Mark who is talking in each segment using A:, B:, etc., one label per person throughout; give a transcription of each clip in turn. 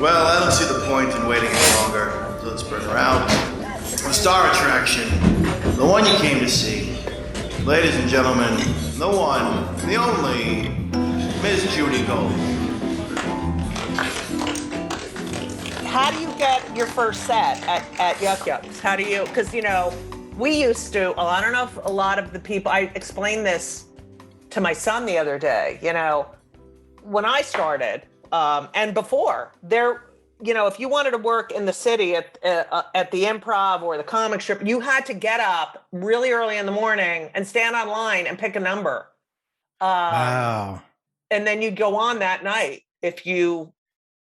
A: Well, I don't see the point in waiting any longer, so let's bring her out. The star attraction, the one you came to see. Ladies and gentlemen, the one, the only, Miss Judy Gold.
B: How do you get your first set at Yuck Yucks? How do you, because, you know, we used to, oh, I don't know if a lot of the people, I explained this to my son the other day, you know, when I started, and before, there, you know, if you wanted to work in the city at the Improv or the comic strip, you had to get up really early in the morning and stand online and pick a number.
C: Wow.
B: And then you'd go on that night if you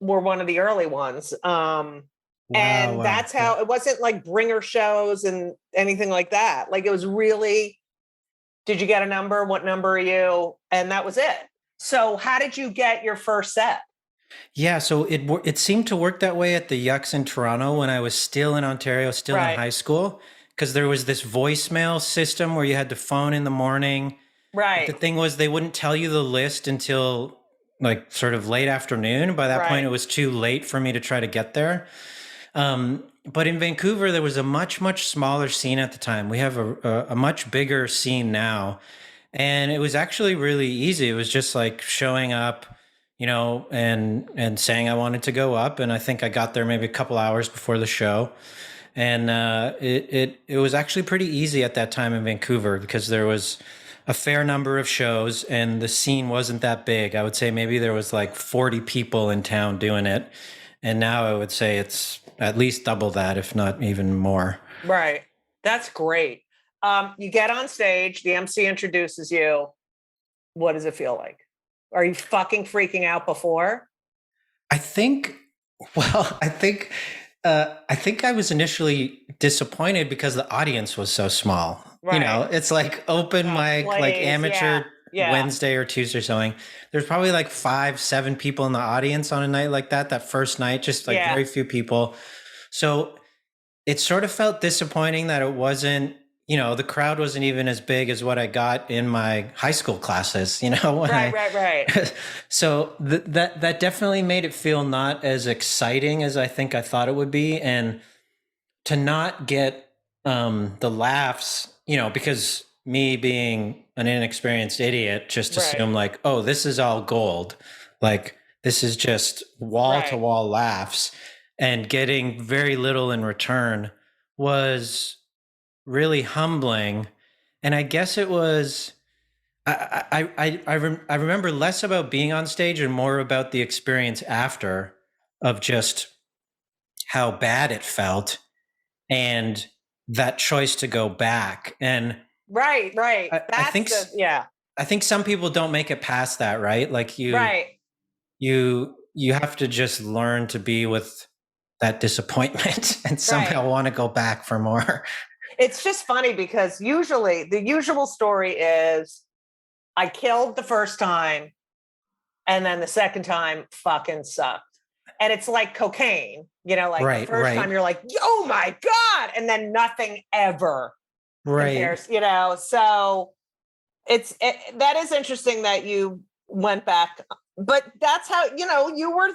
B: were one of the early ones. And that's how, it wasn't like bringer shows and anything like that. Like it was really, did you get a number? What number are you? And that was it. So how did you get your first set?
C: Yeah, so it seemed to work that way at the Yucks in Toronto when I was still in Ontario, still in high school, because there was this voicemail system where you had to phone in the morning.
B: Right.
C: But the thing was, they wouldn't tell you the list until like sort of late afternoon. By that point, it was too late for me to try to get there. But in Vancouver, there was a much, much smaller scene at the time. We have a much bigger scene now. And it was actually really easy. It was just like showing up, you know, and saying I wanted to go up. And I think I got there maybe a couple hours before the show. And it was actually pretty easy at that time in Vancouver because there was a fair number of shows and the scene wasn't that big. I would say maybe there was like 40 people in town doing it. And now I would say it's at least double that, if not even more.
B: Right. That's great. You get on stage, the MC introduces you. What does it feel like? Are you fucking freaking out before?
C: I think I was initially disappointed because the audience was so small. Right. You know, it's like open mic, like amateur Wednesday or Tuesday or something. There's probably like 5-7 people in the audience on a night like that first night, just like very few people. So it sort of felt disappointing that it wasn't, you know, the crowd wasn't even as big as what I got in my high school classes, you know? Right. So that definitely made it feel not as exciting as I think I thought it would be. And to not get the laughs, you know, because me being an inexperienced idiot, just assume like, oh, this is all gold. Like this is just wall to wall laughs, and getting very little in return was really humbling. And I guess it was, I remember less about being on stage and more about the experience after, of just how bad it felt and that choice to go back. And
B: right.
C: I think some people don't make it past that, right? Like you have to just learn to be with that disappointment and somehow want to go back for more.
B: It's just funny because usually the usual story is I killed the first time and then the second time fucking sucked. And it's like cocaine, you know, like the first time you're like, oh my God. And then nothing ever compares, you know? So that is interesting that you went back, but that's how, you know, you were,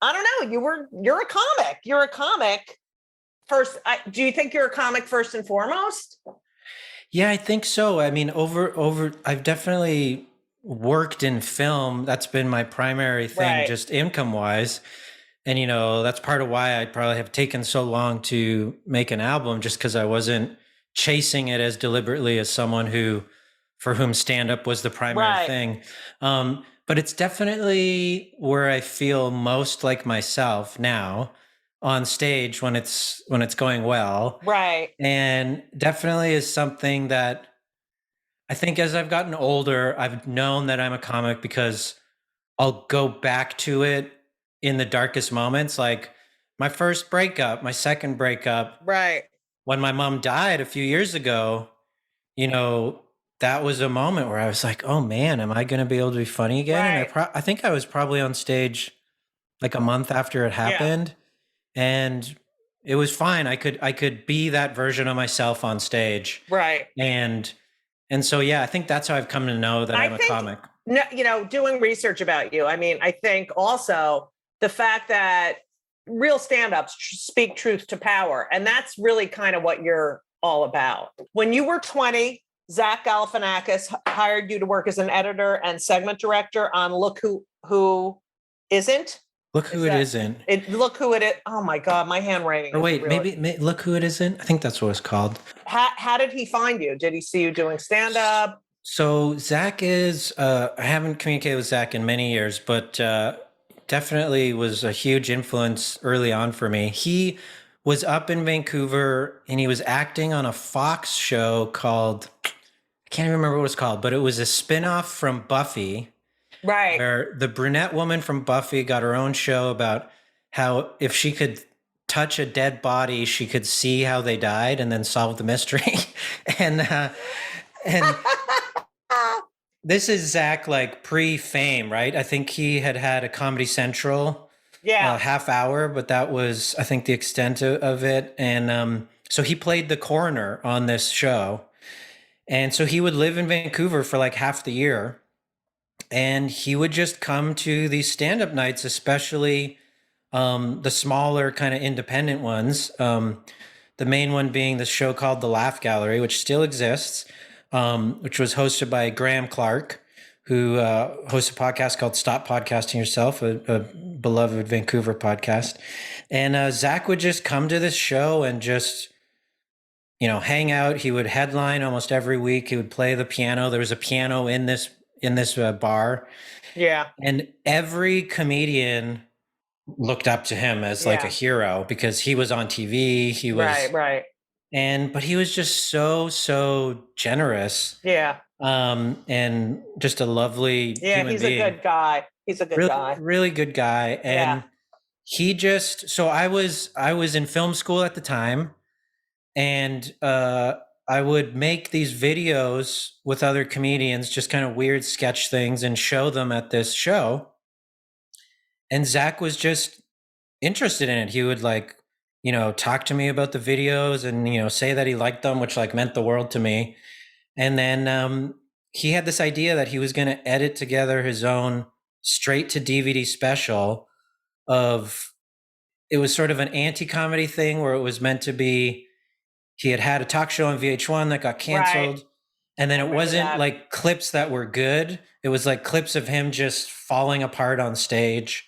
B: I don't know, you're a comic. You're a comic first. Do you think you're a comic first and foremost?
C: Yeah, I think so. I mean, I've definitely worked in film. That's been my primary thing, just income wise. And, you know, that's part of why I probably have taken so long to make an album, just because I wasn't chasing it as deliberately as someone for whom stand-up was the primary thing. But it's definitely where I feel most like myself now on stage when it's going well. Right. And definitely is something that I think as I've gotten older, I've known that I'm a comic because I'll go back to it in the darkest moments. Like my first breakup, my second breakup. Right. When my mom died a few years ago, you know, that was a moment where I was like, oh man, am I going to be able to be funny again? And I think I was probably on stage like a month after it happened. And it was fine. I could be that version of myself on stage. Right. And And so, yeah, I think that's how I've come to know that I'm a comic.
B: No, you know, doing research about you. I mean, I think also the fact that real stand-ups speak truth to power. And that's really kind of what you're all about. When you were 20, Zach Galifianakis hired you to work as an editor and segment director on Look Who Isn't.
C: Look Who It Isn't.
B: Look Who It Is. Oh my God, my handwriting.
C: Or wait, really... maybe Look Who It Isn't. I think that's what it's called.
B: How did he find you? Did he see you doing stand-up?
C: So Zach is, I haven't communicated with Zach in many years, but definitely was a huge influence early on for me. He was up in Vancouver and he was acting on a Fox show called, I can't even remember what it was called, but it was a spinoff from Buffy.
B: Right.
C: Where the brunette woman from Buffy got her own show about how if she could touch a dead body, she could see how they died and then solve the mystery. and this is Zach like pre-fame, right? I think he had a Comedy Central half hour, but that was, I think, the extent of it. And so he played the coroner on this show. And so he would live in Vancouver for like half the year. And he would just come to these stand-up nights, especially the smaller kind of independent ones. The main one being the show called The Laugh Gallery, which still exists, which was hosted by Graham Clark, who hosts a podcast called Stop Podcasting Yourself, a beloved Vancouver podcast. And Zach would just come to this show and just, you know, hang out. He would headline almost every week. He would play the piano. There was a piano in this bar.
B: Yeah.
C: And every comedian looked up to him as like a hero because he was on TV. He was
B: right.
C: But he was just so generous.
B: Yeah.
C: And just a lovely human
B: he's
C: being.
B: A good guy. He's a good guy.
C: Really good guy. And he just, so I was in film school at the time, and I would make these videos with other comedians, just kind of weird sketch things, and show them at this show. And Zach was just interested in it. He would like, you know, talk to me about the videos and, you know, say that he liked them, which like meant the world to me. And then he had this idea that he was going to edit together his own straight to DVD special of, it was sort of an anti-comedy thing where it was meant to be, he had a talk show on VH1 that got canceled. Right. And then it wasn't like clips that were good. It was like clips of him just falling apart on stage.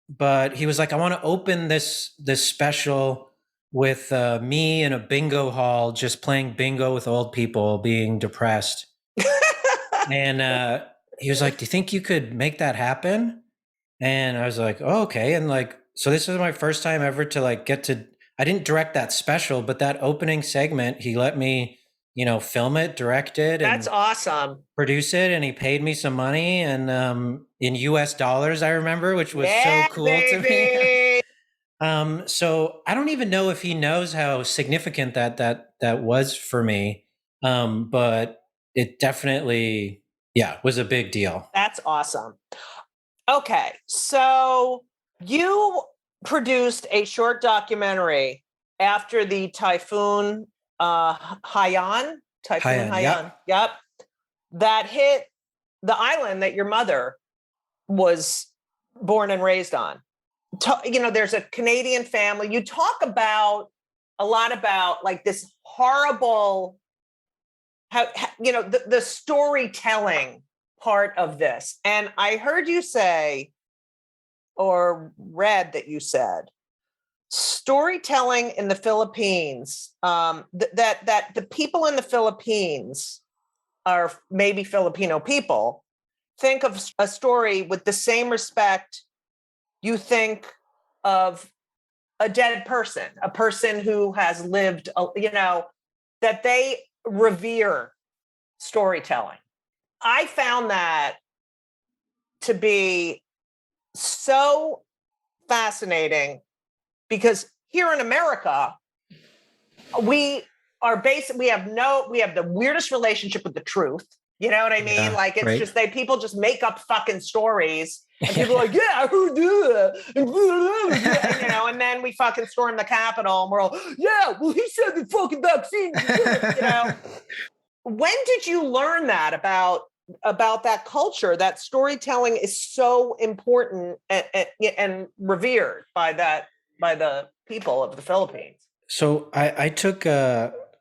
C: But he was like, I want to open this special with me in a bingo hall, just playing bingo with old people being depressed. And he was like, do you think you could make that happen? And I was like, oh, okay. And like, so this was my first time ever to like I didn't direct that special, but that opening segment, he let me, you know, film it, direct it.
B: That's awesome.
C: Produce it. And he paid me some money and in US dollars, I remember, which was so cool to me. So I don't even know if he knows how significant that was for me. But it definitely, was a big deal.
B: That's awesome. Okay. So you produced a short documentary after the Typhoon Haiyan. Yep. That hit the island that your mother was born and raised on. You know, there's a Canadian family. You talk a lot about like this horrible, how you know, the storytelling part of this. And I heard you say, or read that you said, storytelling in the Philippines, that the people in the Philippines are maybe Filipino people, think of a story with the same respect you think of a dead person, a person who has lived, you know, that they revere storytelling. I found that to be so fascinating because here in America, we have the weirdest relationship with the truth. You know what I mean? Yeah, like it's just people just make up fucking stories and people are like, yeah, who do that? You know, and then we fucking storm the Capitol and we're all, yeah, well, he said the fucking vaccine, you know. when did you learn that about that culture, that storytelling is so important and revered by the people of the Philippines?
C: So I took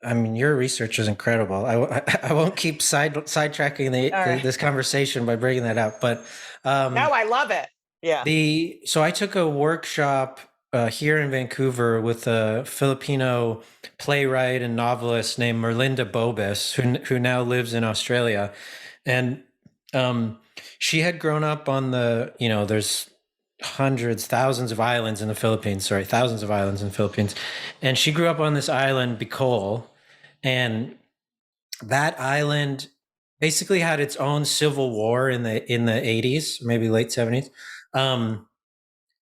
C: I mean, your research is incredible. I won't keep sidetracking this conversation by bringing that up, but
B: no, I love it. Yeah.
C: So I took a workshop here in Vancouver with a Filipino playwright and novelist named Merlinda Bobis, who now lives in Australia, and she had grown up on there's thousands of islands in the Philippines. Sorry, thousands of islands in the Philippines, and she grew up on this island, Bicol, and that island basically had its own civil war in the 80s, maybe late 70s.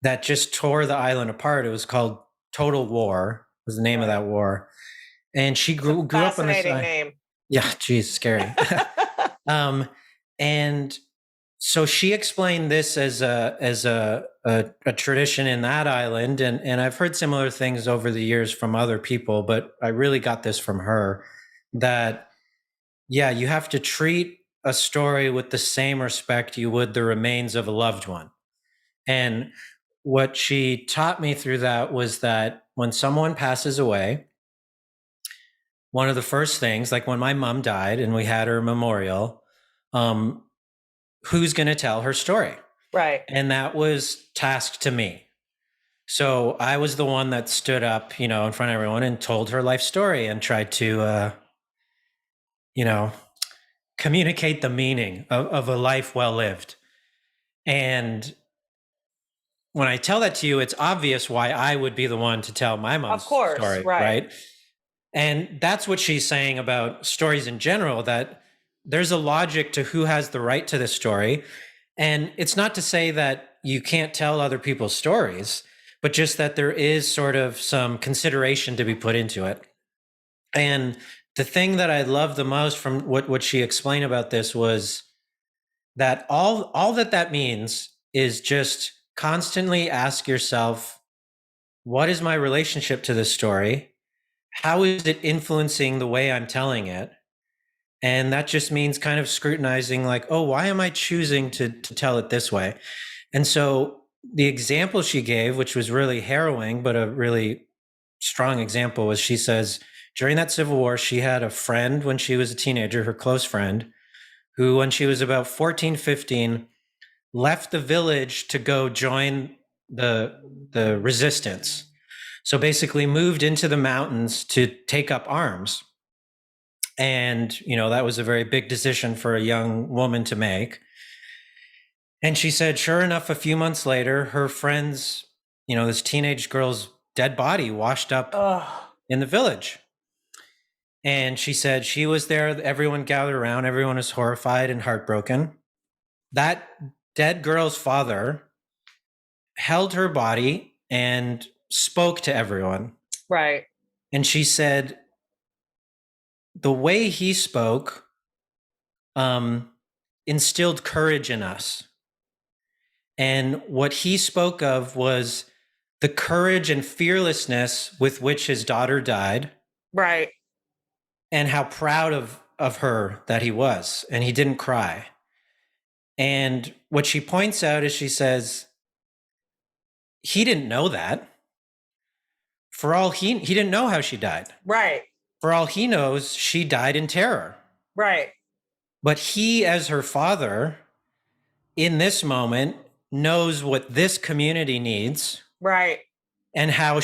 C: That just tore the island apart. It was called Total War, was the name of that war. And she grew up on this.
B: Fascinating name.
C: Yeah, geez, scary. And so she explained this as a tradition in that island, and I've heard similar things over the years from other people, but I really got this from her, that you have to treat a story with the same respect you would the remains of a loved one. And what she taught me through that was that when someone passes away, one of the first things, like when my mom died and we had her memorial, who's going to tell her story?
B: Right.
C: And that was tasked to me. So I was the one that stood up, in front of everyone and told her life story and tried to, communicate the meaning of a life well lived. And when I tell that to you, it's obvious why I would be the one to tell my mom's story, right? And that's what she's saying about stories in general, that there's a logic to who has the right to this story. And it's not to say that you can't tell other people's stories, but just that there is sort of some consideration to be put into it. And the thing that I loved the most from what she explained about this was that all that means is just constantly ask yourself, what is my relationship to this story? How is it influencing the way I'm telling it? And that just means kind of scrutinizing, like, oh, why am I choosing to tell it this way? And so the example she gave, which was really harrowing, but a really strong example, was she says during that Civil War, she had a friend when she was a teenager, her close friend, who when she was about 14, 15, left the village to go join the resistance. So basically moved into the mountains to take up arms. And, that was a very big decision for a young woman to make. And she said, sure enough, a few months later, her friend's, this teenage girl's dead body washed up in the village. And she said she was there. Everyone gathered around. Everyone was horrified and heartbroken. That dead girl's father held her body and spoke to everyone.
B: Right.
C: And she said, the way he spoke instilled courage in us. And what he spoke of was the courage and fearlessness with which his daughter died.
B: Right.
C: And how proud of her that he was. And he didn't cry. And what she points out is she says, he didn't know that. For all he didn't know how she died.
B: Right.
C: For all he knows, she died in terror.
B: Right.
C: But he, as her father, in this moment, knows what this community needs.
B: Right.
C: And how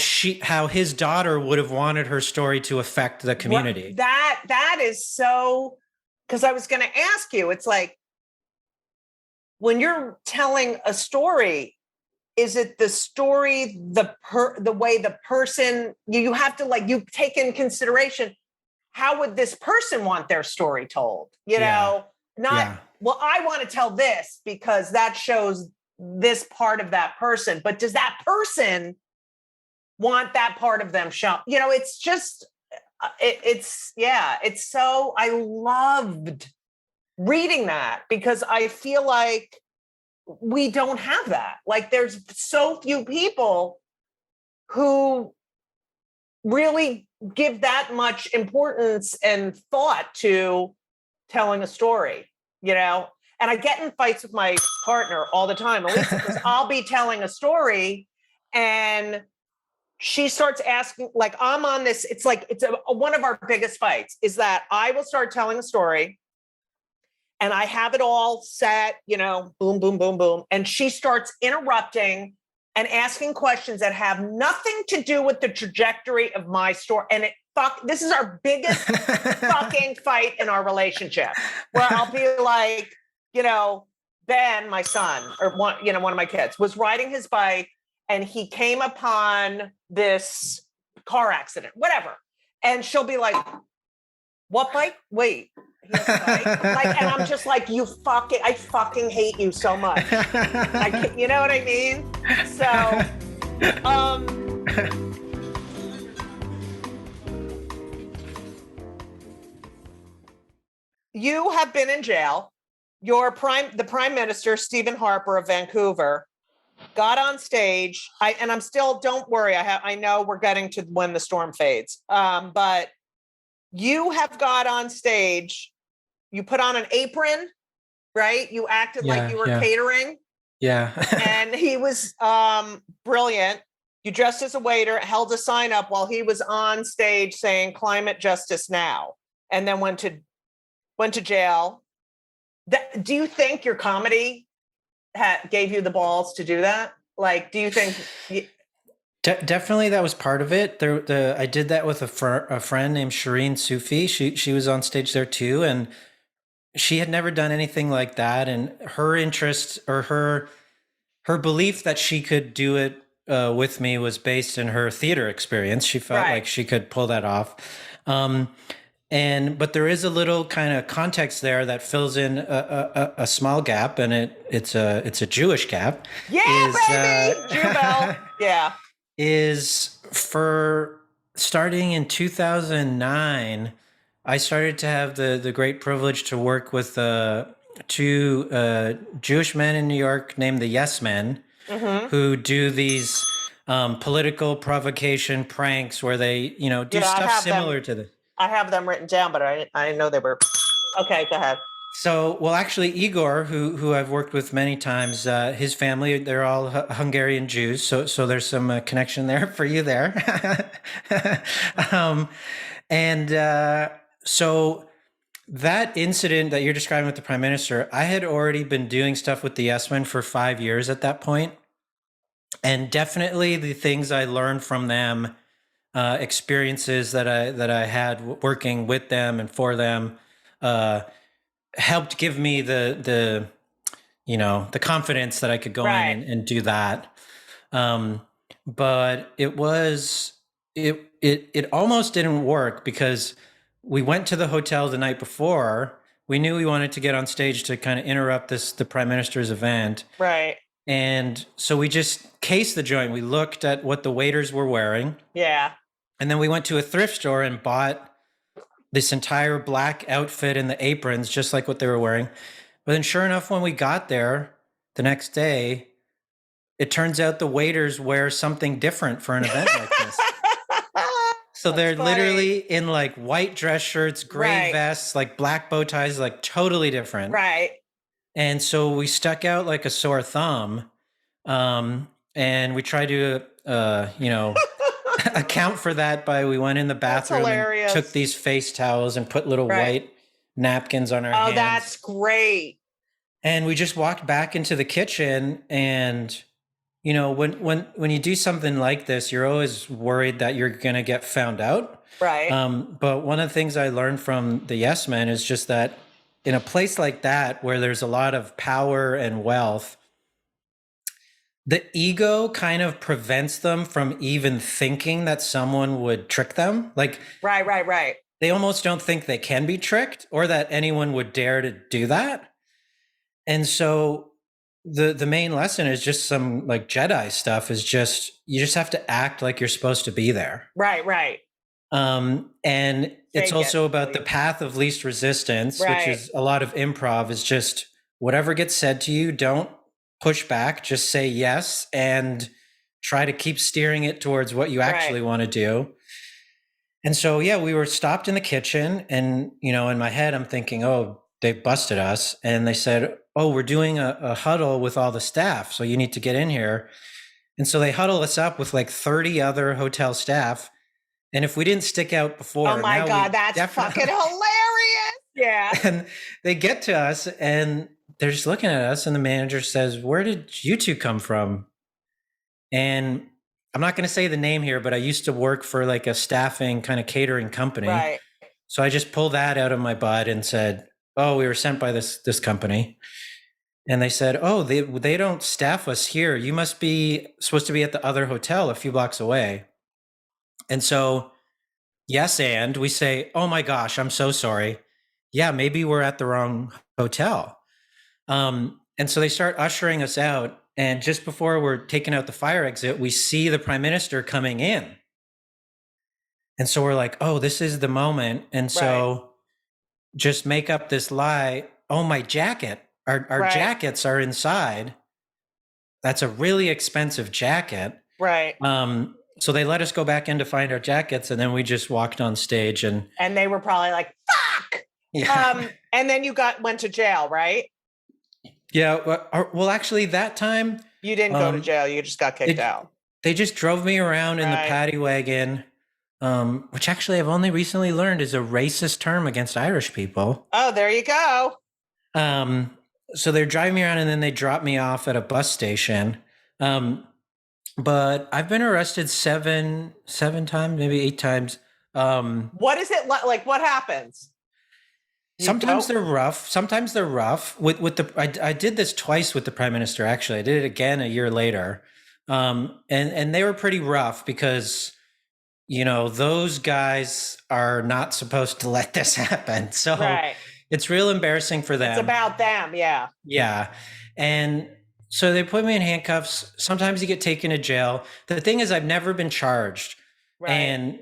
C: his daughter would have wanted her story to affect the community.
B: That is so, because I was going to ask you, it's like, when you're telling a story, is it the story, the way the person, you have to, like, you take in consideration, how would this person want their story told? Well, I want to tell this because that shows this part of that person, but does that person want that part of them shown? It's just, it's so, I loved reading that because I feel like we don't have that. Like, there's so few people who really give that much importance and thought to telling a story, you know? And I get in fights with my partner all the time, Elisa, because I'll be telling a story and she starts asking, like, I'm on this. It's like, one of our biggest fights is that I will start telling a story and I have it all set, you know, boom, boom, boom, boom. And she starts interrupting and asking questions that have nothing to do with the trajectory of my story. And this is our biggest fucking fight in our relationship, where I'll be like, you know, Ben, my son, or one of my kids, was riding his bike and he came upon this car accident, whatever. And she'll be like, what bike? Wait. He has a bike? Like, and I'm just like, I fucking hate you so much. You know what I mean? So, you have been in jail. The Prime Minister, Stephen Harper of Vancouver, got on stage. I'm still, don't worry. I know we're getting to when the storm fades. But you have got on stage. You put on an apron, right? You acted like you were catering.
C: Yeah.
B: And he was brilliant. You dressed as a waiter, held a sign up while he was on stage saying climate justice now, and then went to jail. Do you think your comedy gave you the balls to do that? Like, do you think...
C: Definitely, that was part of it. I did that with a friend named Shireen Sufi. She was on stage there too, and she had never done anything like that. And her interest, or her belief that she could do it with me, was based in her theater experience. She felt like she could pull that off. But there is a little kind of context there that fills in a small gap, and it's a Jewish gap.
B: Yeah, baby, Jew bell. Yeah.
C: Is for starting in 2009, I started to have the great privilege to work with two Jewish men in New York named the Yes Men, who do these political provocation pranks where they, do stuff similar to this.
B: I have them written down, but I didn't know they were. Okay, go ahead.
C: So, well, actually, Igor, who I've worked with many times, his family, they're all Hungarian Jews. So there's some connection there for you there. So that incident that you're describing with the Prime Minister, I had already been doing stuff with the Yes Men for 5 years at that point. And definitely the things I learned from them, experiences that I had working with them and for them, helped give me the confidence that I could go in and do that. But it almost didn't work, because we went to the hotel the night before. We knew we wanted to get on stage to kind of interrupt the Prime Minister's event.
B: Right.
C: And so we just cased the joint. We looked at what the waiters were wearing.
B: Yeah.
C: And then we went to a thrift store and bought this entire black outfit and the aprons, just like what they were wearing. But then sure enough, when we got there the next day, it turns out the waiters wear something different for an event like this. So they're literally in like white dress shirts, gray vests, like black bow ties, like totally different.
B: Right.
C: And so we stuck out like a sore thumb. And we tried to, account for that we went in the bathroom and took these face towels and put little white napkins on our hands.
B: Oh, that's great.
C: And we just walked back into the kitchen, and when you do something like this, you're always worried that you're going to get found out.
B: Right.
C: But one of the things I learned from the Yes Men is just that in a place like that, where there's a lot of power and wealth, the ego kind of prevents them from even thinking that someone would trick them. Like,
B: right.
C: They almost don't think they can be tricked, or that anyone would dare to do that. And so the main lesson is just some like Jedi stuff, is just, you just have to act like you're supposed to be there.
B: Right.
C: And it's also about the path of least resistance, which is a lot of improv, is just whatever gets said to you, don't push back, just say yes and try to keep steering it towards what you actually want to do. And so, yeah, we were stopped in the kitchen, and, in my head, I'm thinking, oh, they busted us. And they said, oh, we're doing a huddle with all the staff, so you need to get in here. And so they huddle us up with like 30 other hotel staff. And if we didn't stick out before,
B: oh my God, that's fucking hilarious. Yeah.
C: And they get to us and they're just looking at us, and the manager says, where did you two come from? And I'm not going to say the name here, but I used to work for like a staffing kind of catering company.
B: Right.
C: So I just pulled that out of my butt and said, oh, we were sent by this company. And they said, oh, they don't staff us here. You must be supposed to be at the other hotel a few blocks away. And so, yes, and we say, oh my gosh, I'm so sorry. Yeah, maybe we're at the wrong hotel. And so they start ushering us out. And just before we're taking out the fire exit, we see the prime minister coming in. And so we're like, oh, this is the moment. And so just make up this lie. Oh, my jacket. Our jackets are inside. That's a really expensive jacket.
B: Right.
C: So they let us go back in to find our jackets, and then we just walked on stage, and
B: they were probably like, fuck.
C: Yeah.
B: And then you went to jail, right?
C: Yeah. Well, actually, that time
B: you didn't go to jail. You just got kicked out.
C: They just drove me around in the paddy wagon, which actually I've only recently learned is a racist term against Irish people.
B: Oh, there you go.
C: So they're driving me around, and then they drop me off at a bus station. But I've been arrested seven times, maybe 8 times.
B: What is it like? What happens?
C: Sometimes they're rough. Sometimes they're rough. I did this twice with the prime minister. Actually, I did it again a year later, and they were pretty rough because, those guys are not supposed to let this happen. So it's real embarrassing for them.
B: It's about them, yeah.
C: Yeah, and so they put me in handcuffs. Sometimes you get taken to jail. The thing is, I've never been charged, and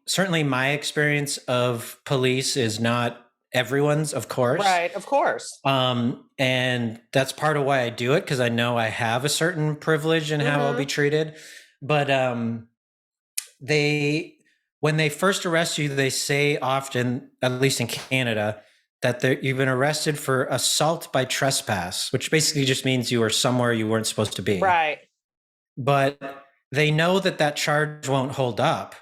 C: certainly my experience of police is not everyone's, of course.
B: Right, of course.
C: And that's part of why I do it, because I know I have a certain privilege in how I'll be treated. But when they first arrest you, they say often, at least in Canada, that you've been arrested for assault by trespass, which basically just means you were somewhere you weren't supposed to be.
B: Right.
C: But they know that charge won't hold up.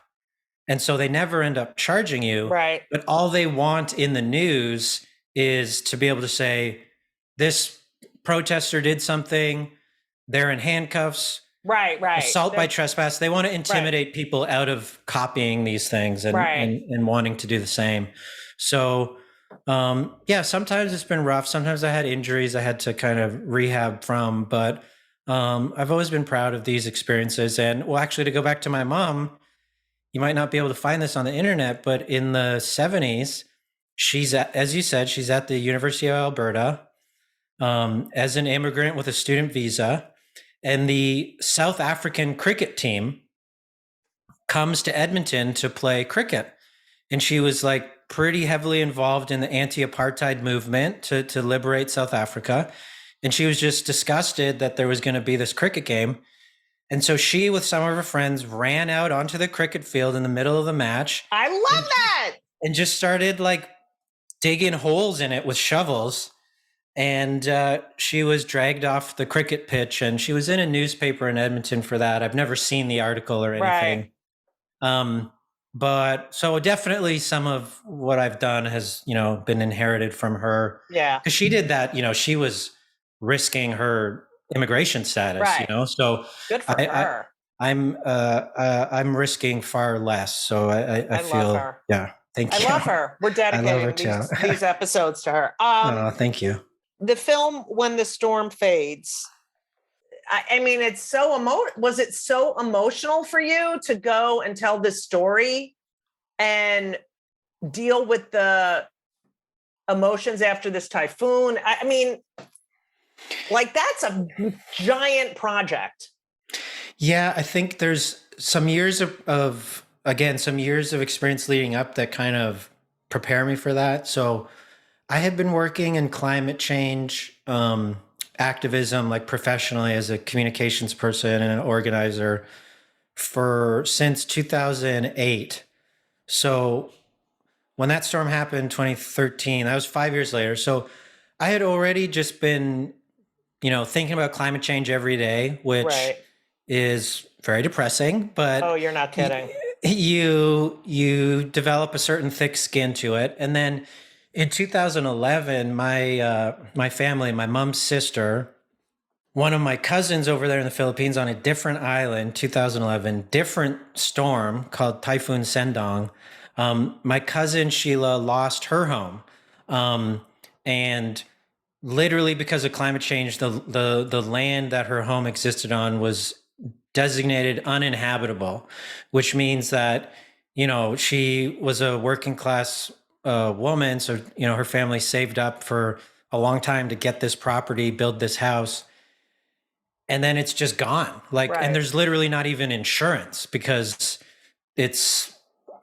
C: And so they never end up charging you.
B: Right.
C: But all they want in the news is to be able to say, this protester did something, they're in handcuffs.
B: Right.
C: Assault by trespass. They want to intimidate people out of copying these things and wanting to do the same. So, sometimes it's been rough. Sometimes I had injuries I had to kind of rehab from, but I've always been proud of these experiences. And actually, to go back to my mom, you might not be able to find this on the internet, but in the 70s, as you said, she's at the University of Alberta as an immigrant with a student visa. And the South African cricket team comes to Edmonton to play cricket. And she was like pretty heavily involved in the anti-apartheid movement to liberate South Africa. And she was just disgusted that there was going to be this cricket game. And so she, with some of her friends, ran out onto the cricket field in the middle of the match.
B: I love that.
C: And just started like digging holes in it with shovels. And she was dragged off the cricket pitch, and she was in a newspaper in Edmonton for that. I've never seen the article or anything. But so definitely some of what I've done has, been inherited from her.
B: Yeah.
C: Because she did that, she was risking her immigration status, so
B: good for her.
C: I'm risking far less. So I feel,
B: love her.
C: Yeah, thank you.
B: I love her. We're dedicating these episodes to her.
C: Thank you.
B: The film, When the Storm Fades, I mean, it's so was it so emotional for you to go and tell this story and deal with the emotions after this typhoon? I mean, like, that's a giant project.
C: Yeah, I think there's some years of experience leading up that kind of prepare me for that. So I had been working in climate change activism, like professionally as a communications person and an organizer since 2008. So when that storm happened, 2013, that was 5 years later. So I had already just been, thinking about climate change every day, which is very depressing, but
B: oh, you're not kidding.
C: You develop a certain thick skin to it. And then in 2011, my family, my mom's sister, one of my cousins over there in the Philippines on a different island, 2011, different storm called Typhoon Sendong. My cousin Sheila lost her home. And literally because of climate change, the land that her home existed on was designated uninhabitable, which means that, she was a working class woman. So, her family saved up for a long time to get this property, build this house. And then it's just gone. And there's literally not even insurance because this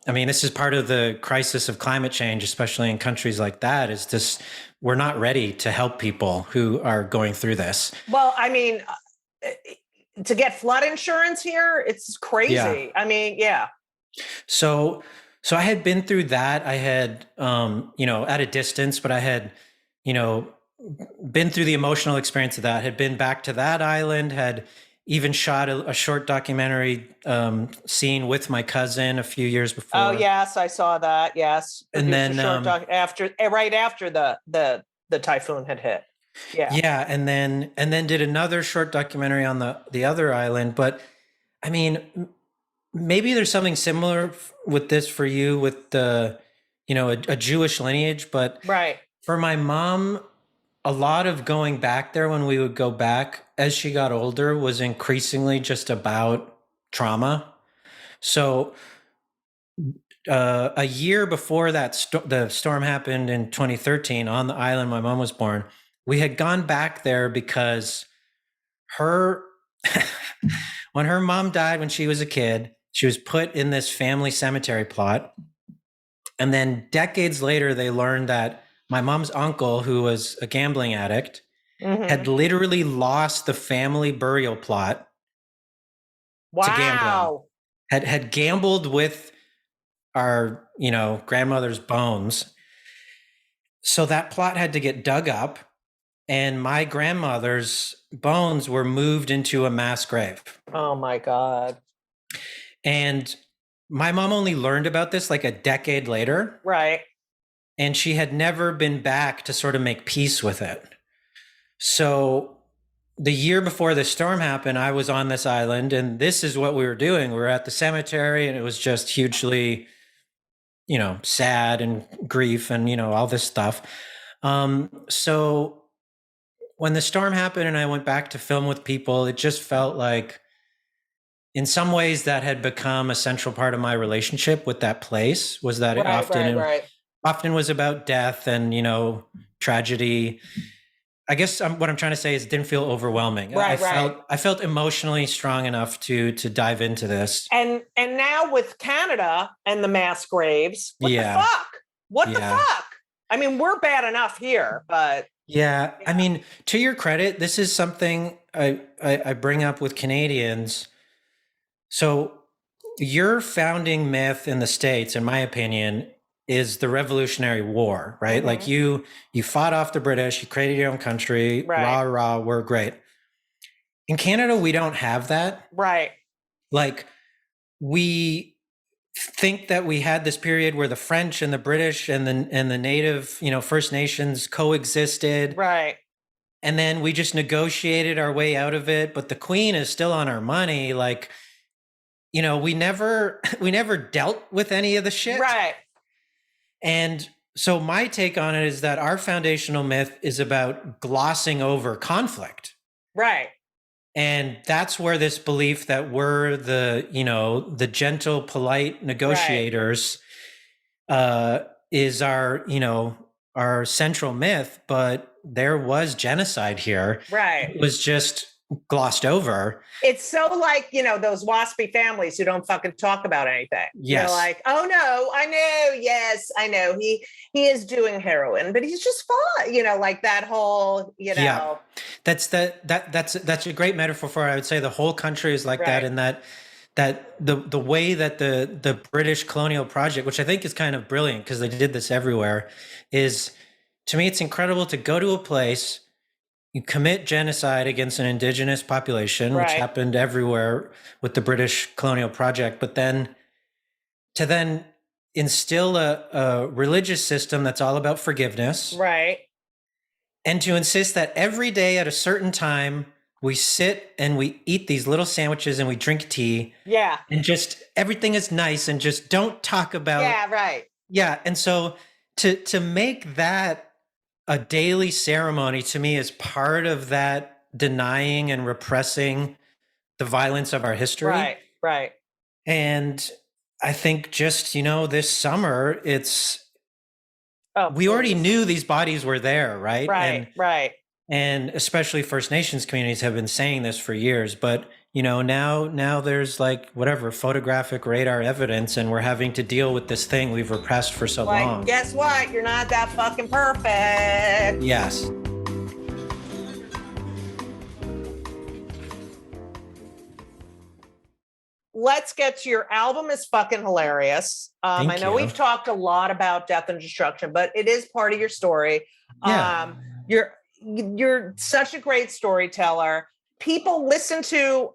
C: is part of the crisis of climate change, especially in countries like that, is this, we're not ready to help people who are going through this.
B: Well, to get flood insurance here, it's crazy. Yeah.
C: So I had been through that. I had, at a distance, but I had, been through the emotional experience of that, had been back to that island, had even shot a short documentary scene with my cousin a few years before.
B: Oh, yes, I saw that. Yes.
C: And then
B: right after the typhoon had hit. Yeah.
C: Yeah. And then did another short documentary on the other island. But maybe there's something similar with this for you with the, a Jewish lineage, but for my mom, a lot of going back there when we would go back as she got older was increasingly just about trauma. So a year before that, the storm happened in 2013 on the island my mom was born, we had gone back there because when her mom died when she was a kid, she was put in this family cemetery plot. And then decades later, they learned that my mom's uncle, who was a gambling addict, had literally lost the family burial plot to gambling. Had gambled with our, grandmother's bones. So that plot had to get dug up, and my grandmother's bones were moved into a mass grave.
B: Oh my God.
C: And my mom only learned about this like a decade later.
B: Right.
C: And she had never been back to sort of make peace with it. So the year before the storm happened, I was on this island, and this is what we were doing. We were at the cemetery, and it was just hugely, sad and grief and, all this stuff. So when the storm happened and I went back to film with people, it just felt like in some ways that had become a central part of my relationship with that place, was that it often was about death and, tragedy. I guess what I'm trying to say is it didn't feel overwhelming. I felt emotionally strong enough to dive into this.
B: And now with Canada and the mass graves, what the fuck? What the fuck? We're bad enough here, but
C: yeah. To your credit, this is something I bring up with Canadians. So your founding myth in the States, in my opinion, is the Revolutionary War, right? Like you fought off the British, you created your own country, rah, rah, we're great. In Canada, we don't have that.
B: Right.
C: Like we think that we had this period where the French and the British and the native, First Nations coexisted.
B: Right.
C: And then we just negotiated our way out of it, but the Queen is still on our money. Like, we never dealt with any of the shit.
B: Right.
C: And so my take on it is that our foundational myth is about glossing over conflict.
B: Right.
C: And that's where this belief that we're the gentle, polite negotiators is our central myth. But there was genocide here.
B: Right.
C: It was just glossed over.
B: It's so like, those waspy families who don't fucking talk about anything.
C: Yes.
B: Like, oh no, I know. Yes, I know. He is doing heroin, but he's just fine. Like that whole,
C: Yeah. That's a great metaphor for it. I would say the whole country is like that, in that that the way that the British colonial project, which I think is kind of brilliant because they did this everywhere, is, to me, it's incredible to go to a place, you commit genocide against an indigenous population, which happened everywhere with the British colonial project, but then to instill a religious system that's all about forgiveness.
B: Right.
C: And to insist that every day at a certain time, we sit and we eat these little sandwiches and we drink tea.
B: Yeah.
C: And just everything is nice and just don't talk about.
B: Yeah, right.
C: Yeah. And so to make that a daily ceremony, to me, is part of that denying and repressing the violence of our history.
B: Right, right.
C: And I think just, this summer, we already knew these bodies were there, right?
B: Right, right.
C: And especially First Nations communities have been saying this for years, but now there's like whatever photographic radar evidence, and we're having to deal with this thing we've repressed for so long.
B: Guess what? You're not that fucking perfect.
C: Yes.
B: Let's get to your album. Is fucking hilarious. I know we've talked a lot about death and destruction, but it is part of your story.
C: Yeah.
B: You're such a great storyteller. People listen to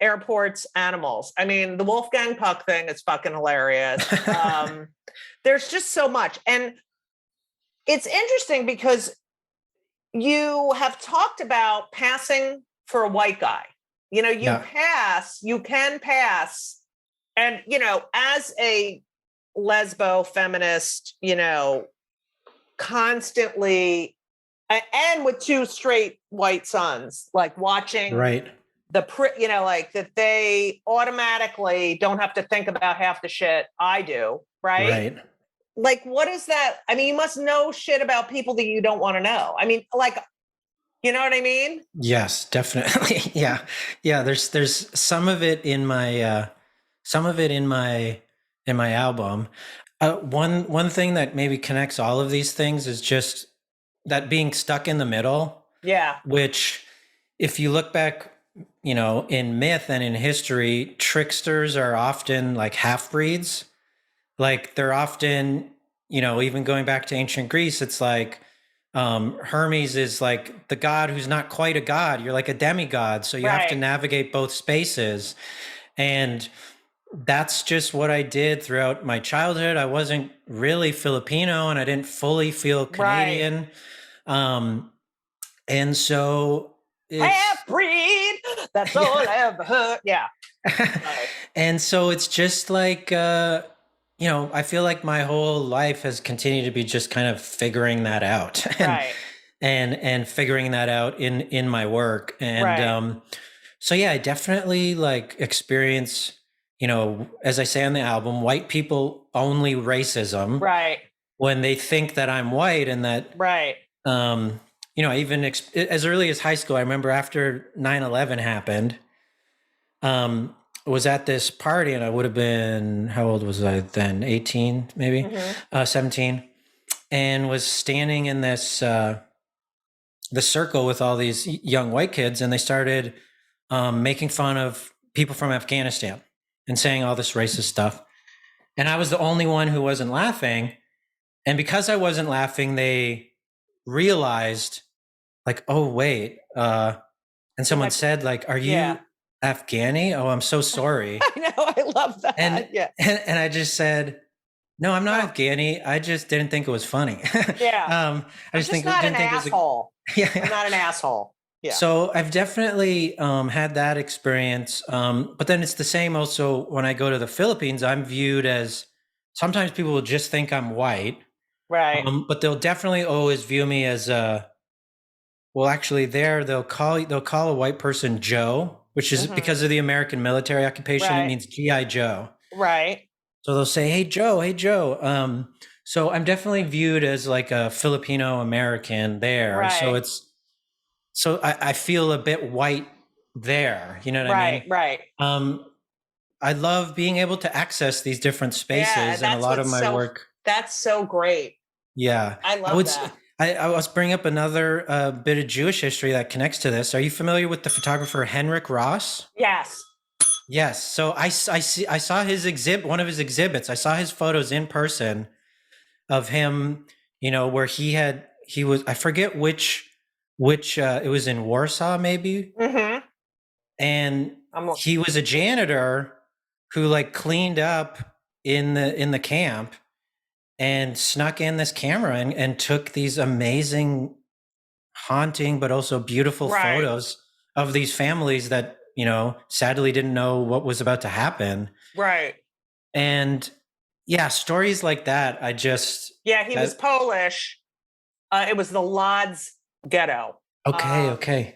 B: Airport's Animals. I mean, the Wolfgang Puck thing is fucking hilarious. There's just so much. And it's interesting because you have talked about passing for a white guy. You can pass. And, as a lesbo feminist, constantly, and with two straight white sons, like watching that they automatically don't have to think about half the shit I do. Right. Like, what is that? I mean, you must know shit about people that you don't want to know. I mean, like, you know what I mean?
C: Yes, definitely. Yeah. There's some of it in my album. One thing that maybe connects all of these things is just that being stuck in the middle.
B: Yeah.
C: Which, if you look back, in myth and in history, tricksters are often like half-breeds. Like, they're often, even going back to ancient Greece, it's like Hermes is like the god who's not quite a god. You're like a demigod. So you have to navigate both spaces. And that's just what I did throughout my childhood. I wasn't really Filipino and I didn't fully feel Canadian. And so
B: half-breed, that's all I ever heard. Yeah.
C: And so it's just like, I feel like my whole life has continued to be just kind of figuring that out and figuring that out in my work. And so, yeah, I definitely like experience, as I say on the album, white people only racism.
B: Right.
C: When they think that I'm white and that, even as early as high school, I remember after 9/11 happened, was at this party, and I would have been, how old was I then? 18, maybe 17, and was standing in this, the circle with all these young white kids. And they started making fun of people from Afghanistan and saying all this racist stuff. And I was the only one who wasn't laughing. And because I wasn't laughing, they realized like, oh, wait. And someone said like, are you Afghani? Oh, I'm so sorry.
B: I know. I love that.
C: And I just said, no, I'm not Afghani. I just didn't think it was funny.
B: I just think not an asshole. I'm not an asshole. Yeah.
C: So I've definitely had that experience. But then it's the same also when I go to the Philippines. I'm viewed as, sometimes people will just think I'm white.
B: Right.
C: But they'll definitely always view me as actually they'll call a white person Joe, which is because of the American military occupation. It means G.I. Joe. Right. So they'll say, hey, Joe, hey, Joe. So I'm definitely viewed as like a Filipino American there. Right. So I feel a bit white there. You know what I mean?
B: Right.
C: I love being able to access these different spaces and a lot of my work.
B: That's so great.
C: Yeah.
B: I love that.
C: I was bring up another bit of Jewish history that connects to this. Are you familiar with the photographer Henrik Ross?
B: Yes.
C: Yes. So I saw his one of his exhibits. I saw his photos in person of him, where he was, I forget which, it was in Warsaw, maybe.
B: Mm-hmm.
C: And he was a janitor who like cleaned up in the camp and snuck in this camera and took these amazing, haunting, but also beautiful photos of these families that, sadly didn't know what was about to happen.
B: Right.
C: And yeah, stories like that,
B: he was Polish. It was the Lodz ghetto.
C: Okay.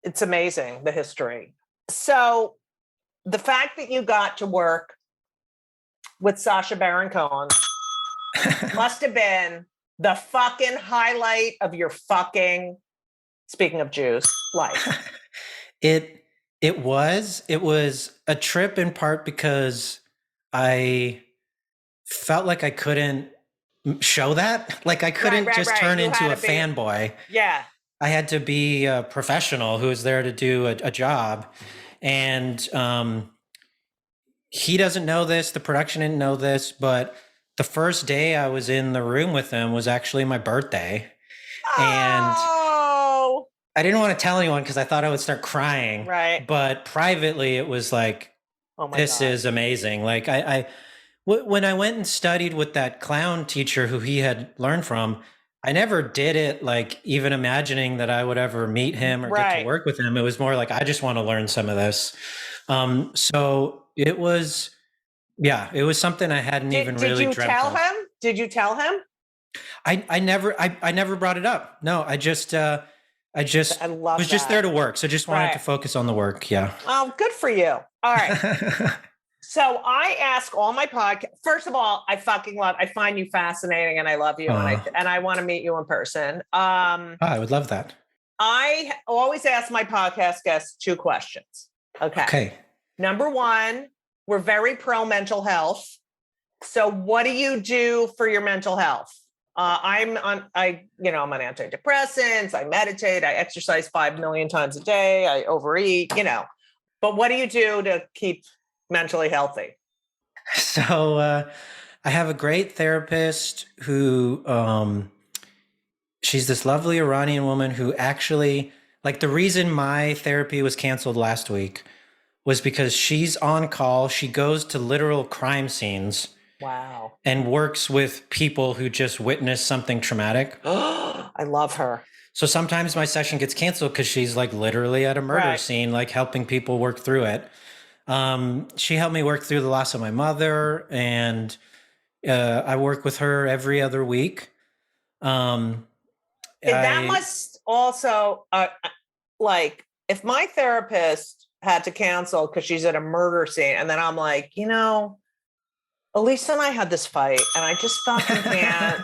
B: It's amazing, the history. So the fact that you got to work with Sacha Baron Cohen must have been the fucking highlight of your fucking, speaking of Jews, life.
C: It was a trip in part because I felt like I couldn't show that. Like I couldn't turn into a fanboy.
B: Yeah.
C: I had to be a professional who was there to do a job. And he doesn't know this, the production didn't know this, but the first day I was in the room with him was actually my birthday. And I didn't want to tell anyone because I thought I would start crying.
B: Right.
C: But privately, it was like, this is amazing. Like when I went and studied with that clown teacher who he had learned from, I never did it like even imagining that I would ever meet him or get to work with him. It was more like, I just want to learn some of this. So it was something I hadn't even really dreamt of.
B: Did you tell him?
C: I never brought it up. No, I was just there to work. So just wanted to focus on the work. Yeah.
B: Oh, good for you. All right. So I ask all my podcast. First of all, I find you fascinating and I love you and I want to meet you in person.
C: I would love that.
B: I always ask my podcast guests 2 questions. Okay. Number 1, we're very pro mental health. So what do you do for your mental health? I'm on antidepressants. I meditate. I exercise 5 million times a day. I overeat, but what do you do to keep mentally healthy?
C: So I have a great therapist who she's this lovely Iranian woman who actually, like, the reason my therapy was canceled last week was because she's on call. She goes to literal crime scenes.
B: Wow.
C: And works with people who just witnessed something traumatic.
B: I love her.
C: So sometimes my session gets canceled because she's like literally at a murder scene, like helping people work through it. She helped me work through the loss of my mother, and I work with her every other week.
B: That must also, like, if my therapist had to cancel because she's at a murder scene, and then I'm like, Elisa and I had this fight, and I just fucking can't.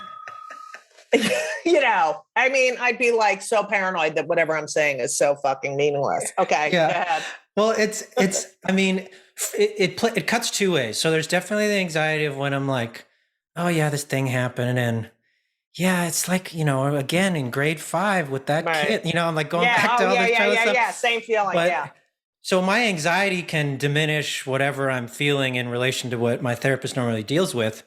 B: I'd be like so paranoid that whatever I'm saying is so fucking meaningless. Okay.
C: Yeah.
B: Go ahead.
C: Well, it cuts 2 ways. So there's definitely the anxiety of when I'm like, oh yeah, this thing happened. And yeah, it's like, again, in grade 5 with that kid, I'm like going back to all this stuff.
B: Yeah. Same feeling.
C: So my anxiety can diminish whatever I'm feeling in relation to what my therapist normally deals with.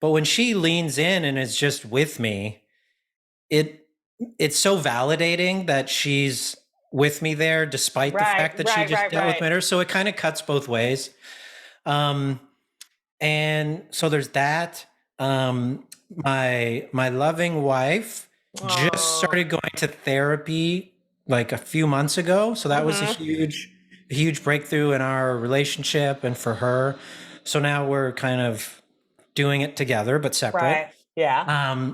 C: But when she leans in and is just with me, it's so validating that she's with me there, despite the fact that she just dealt with matters. So it kind of cuts both ways. And so there's that. My loving wife just started going to therapy like a few months ago. So that was a huge breakthrough in our relationship and for her. So now we're kind of doing it together, but separate.
B: Right. Yeah.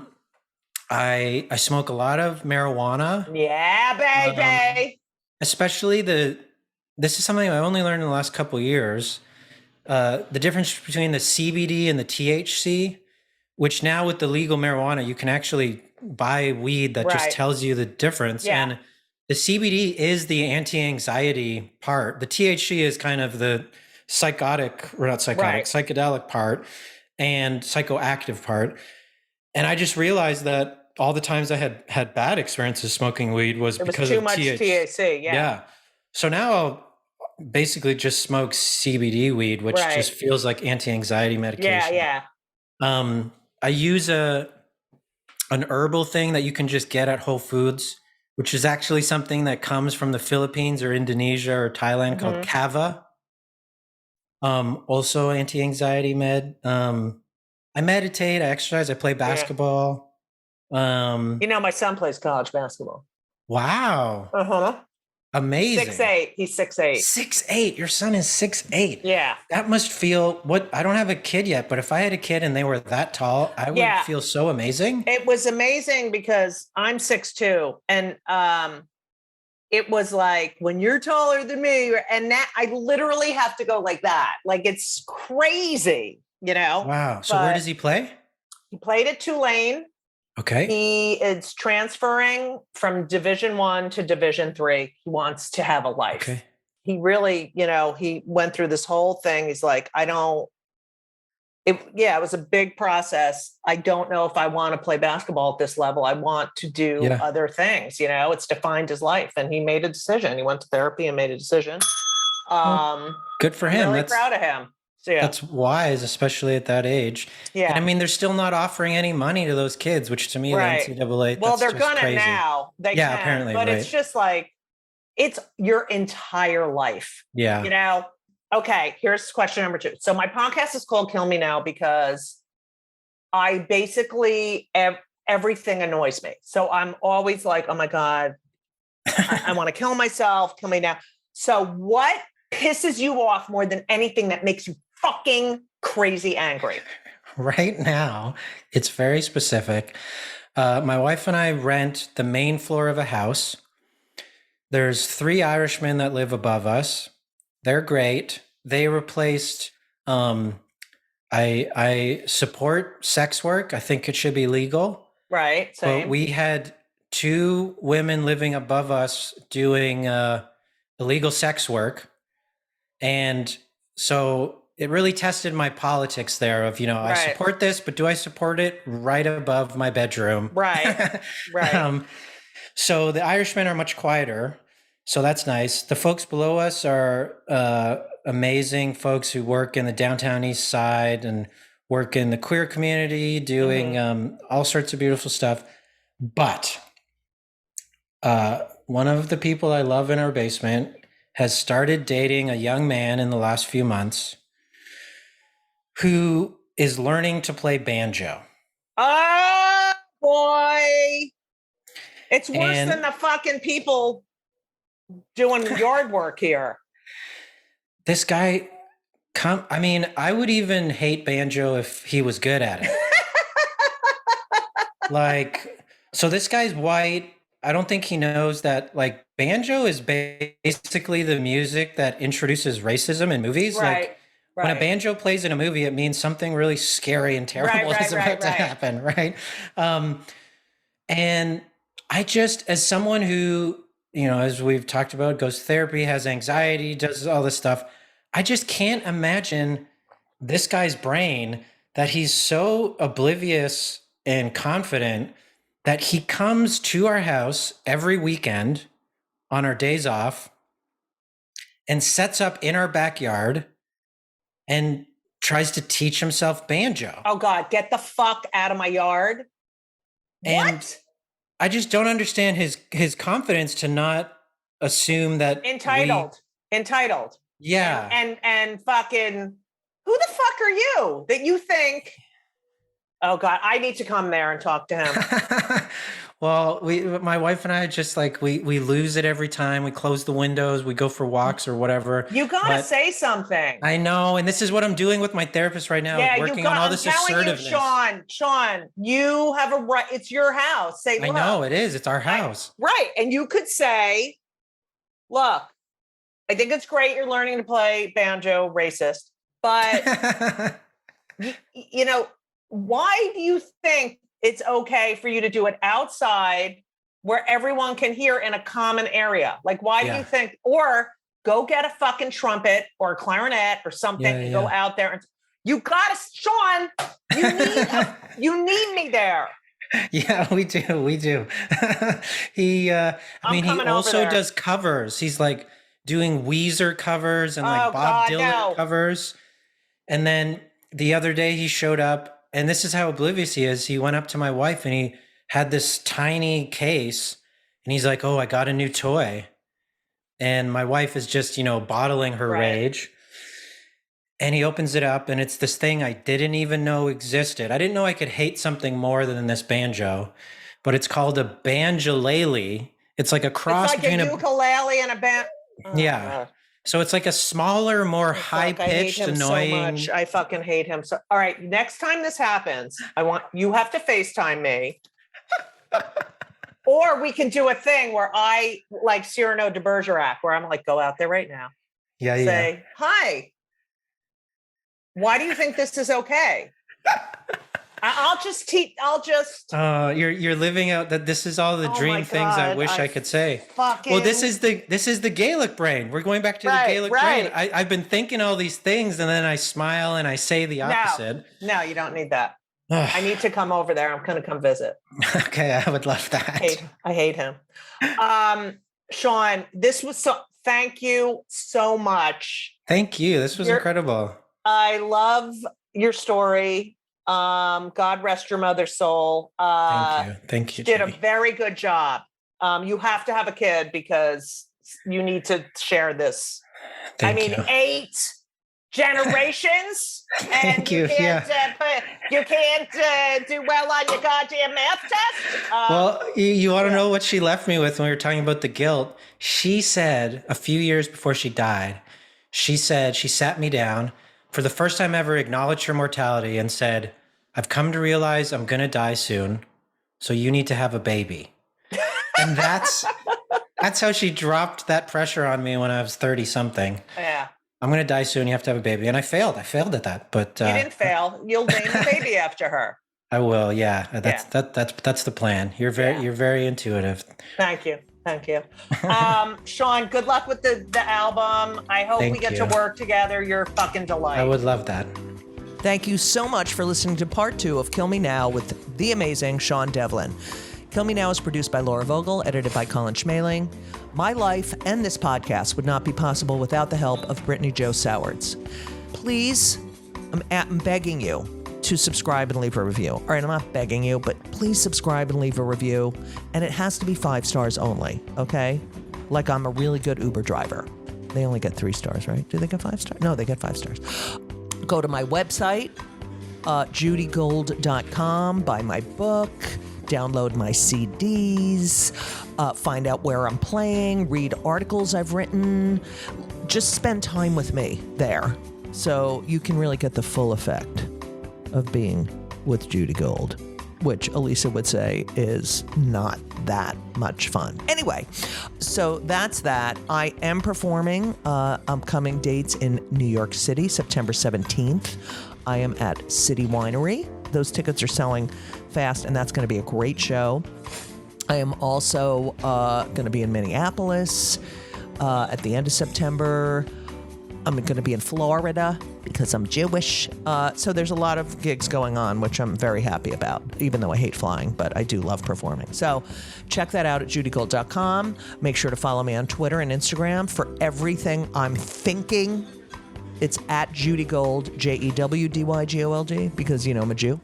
C: I smoke a lot of marijuana.
B: Yeah, baby.
C: Especially this is something I only learned in the last couple of years. The difference between the CBD and the THC, which now with the legal marijuana, you can actually buy weed that just tells you the difference.
B: Yeah.
C: And the CBD is the anti-anxiety part. The THC is kind of the psychedelic part and psychoactive part. And I just realized that all the times I had bad experiences smoking weed was because
B: too
C: of
B: much THC. Yeah.
C: So now basically just smokes CBD weed, which just feels like anti-anxiety medication.
B: Yeah.
C: I use an herbal thing that you can just get at Whole Foods, which is actually something that comes from the Philippines or Indonesia or Thailand called kava. Also anti-anxiety med. I meditate, I exercise, I play basketball.
B: My son plays college basketball.
C: Wow. Amazing.
B: 6'8". He's 6'8".
C: 6'8". Your son is 6'8".
B: Yeah.
C: That must feel I don't have a kid yet, but if I had a kid and they were that tall, I would feel so amazing.
B: It was amazing because I'm 6'2", and it was like, when you're taller than me, and that I literally have to go like that. Like, it's crazy,
C: Wow. So where does he play?
B: He played at Tulane.
C: Okay.
B: He is transferring from Division I to Division III. He wants to have a life.
C: Okay.
B: He really, he went through this whole thing. He's like, it was a big process. I don't know if I want to play basketball at this level. I want to do other things, it's defined his life. And he made a decision. He went to therapy and made a decision.
C: Good for him.
B: I'm really proud of him. So,
C: that's wise, especially at that age.
B: Yeah.
C: And I mean, they're still not offering any money to those kids, which to me, the NCAA,
B: well, they're gonna now. They can,
C: apparently,
B: but it's just like, it's your entire life.
C: Yeah.
B: Okay, here's question number 2. So my podcast is called Kill Me Now because I basically, everything annoys me. So I'm always like, oh my God, I want to kill myself, kill me now. So what pisses you off more than anything that makes you fucking crazy angry?
C: Right now, it's very specific. My wife and I rent the main floor of a house. There's 3 Irishmen that live above us. They're great. They replaced, I support sex work. I think it should be legal.
B: Right. Same.
C: But we had 2 women living above us doing illegal sex work. And so it really tested my politics there of, I support this, but do I support it right above my bedroom?
B: Right.
C: So the Irishmen are much quieter. So that's nice. The folks below us are amazing folks who work in the downtown east side and work in the queer community, doing all sorts of beautiful stuff. But one of the people I love in our basement has started dating a young man in the last few months who is learning to play banjo.
B: Oh, boy. It's worse than the fucking people doing yard work here.
C: This guy, I would even hate banjo if he was good at it. So this guy's white. I don't think he knows that, banjo is basically the music that introduces racism in movies.
B: Right.
C: When a banjo plays in a movie, it means something really scary and terrible is about to happen, right? And I just, as someone who, as we've talked about, goes to therapy, has anxiety, does all this stuff, I just can't imagine this guy's brain that he's so oblivious and confident that he comes to our house every weekend on our days off and sets up in our backyard and tries to teach himself banjo.
B: Oh God, get the fuck out of my yard.
C: And
B: what?
C: I just don't understand his confidence to not assume that
B: entitled.
C: Yeah.
B: And fucking, who the fuck are you that you think, oh God, I need to come there and talk to him.
C: Well, my wife and I just we lose it every time. We close the windows, we go for walks or whatever.
B: You gotta say something.
C: I know, and this is what I'm doing with my therapist right now.
B: Yeah,
C: working on all this assertiveness.
B: You, Sean, you have a right. It's your house. Say,
C: I know it is. It's our house.
B: Right, and you could say, "Look, I think it's great you're learning to play banjo, racist, but why do you think it's okay for you to do it outside where everyone can hear in a common area? Why do you think, or go get a fucking trumpet or a clarinet or something and go out there and you gotta, Sean, you need me there.
C: Yeah, we do. He also does covers. He's doing Weezer covers and like Bob Dylan covers. And then the other day he showed up, and this is how oblivious he is. He went up to my wife and he had this tiny case and he's like, "Oh, I got a new toy." And my wife is just, bottling her rage. And he opens it up and it's this thing I didn't even know existed. I didn't know I could hate something more than this banjo, but it's called a banjolele. It's like a cross between
B: a ukulele and a band.
C: Yeah. So it's like a smaller, more high-pitched, annoying.
B: So much. I fucking hate him. So, all right, next time this happens, you have to FaceTime me. Or we can do a thing where I like Cyrano de Bergerac, where I'm like, go out there right now.
C: Yeah,
B: say, "Hi. Why do you think this is okay?" I'll just teach.
C: You're living out that. This is all the dream things I wish I could say. Well, this is the Gaelic brain. We're going back to the Gaelic brain. I've been thinking all these things, and then I smile and I say the opposite.
B: No, you don't need that. I need to come over there. I'm going to come visit.
C: Okay, I would love that.
B: I hate him. Sean, this was thank you so much.
C: Thank you. This was incredible.
B: I love your story. God rest your mother's soul.
C: Thank you.
B: Did a very good job. You have to have a kid because you need to share this.
C: Thank you.
B: 8 generations.
C: Thank you.
B: You can't do well on your goddamn math test.
C: Well, you want to know what she left me with when we were talking about the guilt? She said a few years before she died, she sat me down for the first time ever, acknowledged her mortality and said, "I've come to realize I'm going to die soon, so you need to have a baby." And that's how she dropped that pressure on me when I was 30 something.
B: Yeah.
C: I'm going to die soon. You have to have a baby. And I failed at that, but
B: you didn't fail. You'll name the baby after her.
C: I will. Yeah. That's the plan. You're very intuitive.
B: Thank you. Sean, good luck with the album. I hope we get to work together. You're a fucking delight.
C: I would love that.
B: Thank you so much for listening to part 2 of Kill Me Now with the amazing Sean Devlin. Kill Me Now is produced by Laura Vogel, edited by Colin Schmaling. My life and this podcast would not be possible without the help of Brittany Jo Sowards. Please, I'm begging you to subscribe and leave a review. All right, I'm not begging you, but please subscribe and leave a review. And it has to be 5 stars only, okay? Like I'm a really good Uber driver. They only get 3 stars, right? Do they get 5 stars? No, they get 5 stars. Go to my website, judygold.com, buy my book, download my CDs, find out where I'm playing, read articles I've written. Just spend time with me there so you can really get the full effect of being with Judy Gold, which Elisa would say is not that much fun. Anyway, so that's that. I am performing upcoming dates in New York City, September 17th. I am at City Winery. Those tickets are selling fast, and that's going to be a great show. I am also going to be in Minneapolis at the end of September. I'm going to be in Florida because I'm Jewish. So there's a lot of gigs going on, which I'm very happy about, even though I hate flying, but I do love performing. So check that out at judygold.com. Make sure to follow me on Twitter and Instagram for everything I'm thinking. It's at Judy Gold, JEWDYGOLD, because, I'm a Jew.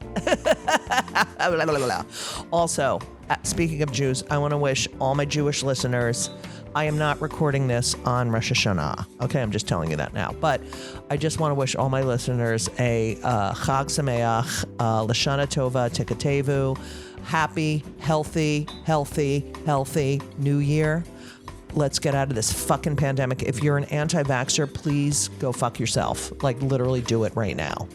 B: Also, speaking of Jews, I want to wish all my Jewish listeners, I am not recording this on Rosh Hashanah. Okay, I'm just telling you that now. But I just want to wish all my listeners a Chag Sameach, Lashana Tova, Tikatevu, happy, healthy New Year. Let's get out of this fucking pandemic. If you're an anti-vaxxer, please go fuck yourself. Like, literally do it right now.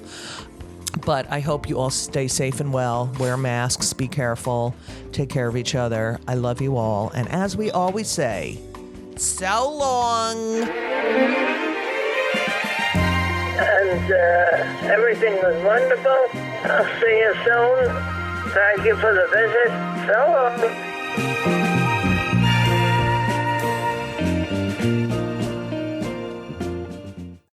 B: But I hope you all stay safe and well. Wear masks. Be careful. Take care of each other. I love you all. And as we always say, so long.
D: And everything was wonderful. I'll see you soon. Thank you for the visit. So long.